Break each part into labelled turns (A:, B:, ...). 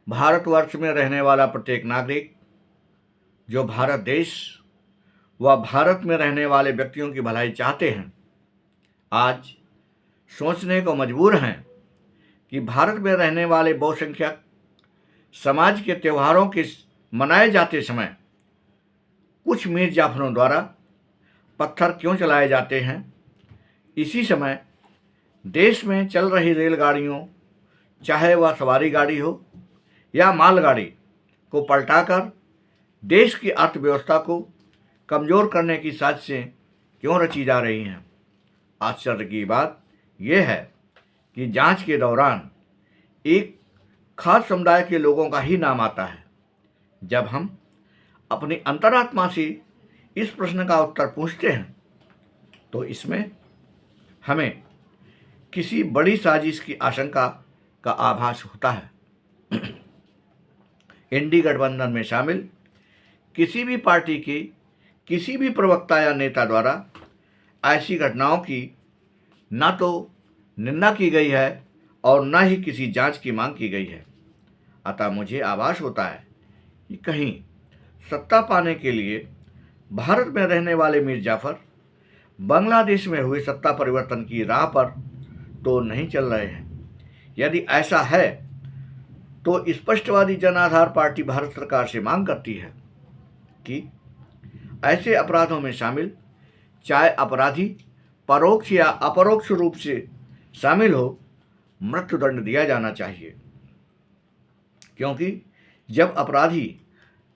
A: भारतवर्ष में रहने वाला प्रत्येक नागरिक जो भारत देश व भारत में रहने वाले व्यक्तियों की भलाई चाहते हैं, आज सोचने को मजबूर हैं कि भारत में रहने वाले बहुसंख्यक समाज के त्योहारों के मनाए जाते समय कुछ मीर जाफरों द्वारा पत्थर क्यों चलाए जाते हैं। इसी समय देश में चल रही रेलगाड़ियों, चाहे वह सवारी गाड़ी हो या मालगाड़ी, को पलटाकर देश की अर्थव्यवस्था को कमज़ोर करने की साजिशें क्यों रची जा रही हैं। आश्चर्य की बात यह है कि जांच के दौरान एक खास समुदाय के लोगों का ही नाम आता है। जब हम अपनी अंतरात्मा से इस प्रश्न का उत्तर पूछते हैं तो इसमें हमें किसी बड़ी साजिश की आशंका का आभास होता है। इंडी गठबंधन में शामिल किसी भी पार्टी के किसी भी प्रवक्ता या नेता द्वारा ऐसी घटनाओं की न तो निंदा की गई है और न ही किसी जांच की मांग की गई है। अतः मुझे आभास होता है कि कहीं सत्ता पाने के लिए भारत में रहने वाले मीर जाफर बांग्लादेश में हुए सत्ता परिवर्तन की राह पर तो नहीं चल रहे हैं। यदि ऐसा है तो स्पष्टवादी जन आधार पार्टी भारत सरकार से मांग करती है कि ऐसे अपराधों में शामिल चाहे अपराधी परोक्ष या अपरोक्ष रूप से शामिल हो, मृत्युदंड दिया जाना चाहिए। क्योंकि जब अपराधी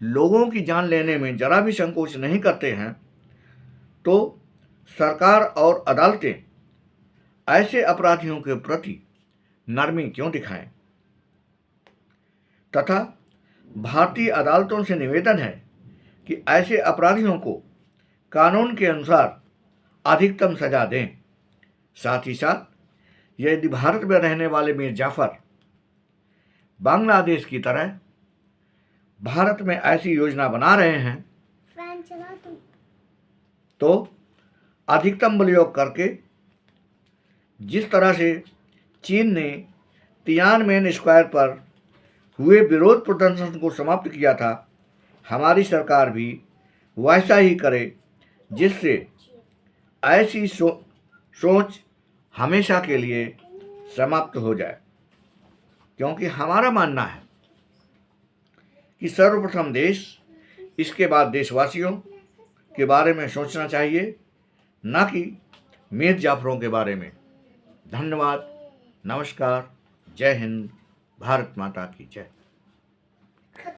A: लोगों की जान लेने में जरा भी संकोच नहीं करते हैं तो सरकार और अदालतें ऐसे अपराधियों के प्रति नरमी क्यों दिखाएं। तथा भारतीय अदालतों से निवेदन है कि ऐसे अपराधियों को कानून के अनुसार अधिकतम सजा दें। साथ ही साथ यदि भारत में रहने वाले मीर जाफर बांग्लादेश की तरह भारत में ऐसी योजना बना रहे हैं तो अधिकतम बलयोग करके, जिस तरह से चीन ने तियानमेन स्क्वायर पर हुए विरोध प्रदर्शन को समाप्त किया था, हमारी सरकार भी वैसा ही करे, जिससे ऐसी सोच हमेशा के लिए समाप्त हो जाए। क्योंकि हमारा मानना है कि सर्वप्रथम देश, इसके बाद देशवासियों के बारे में सोचना चाहिए, न कि मीर जाफरों के बारे में। धन्यवाद, नमस्कार, जय हिंद, भारत माता की जय।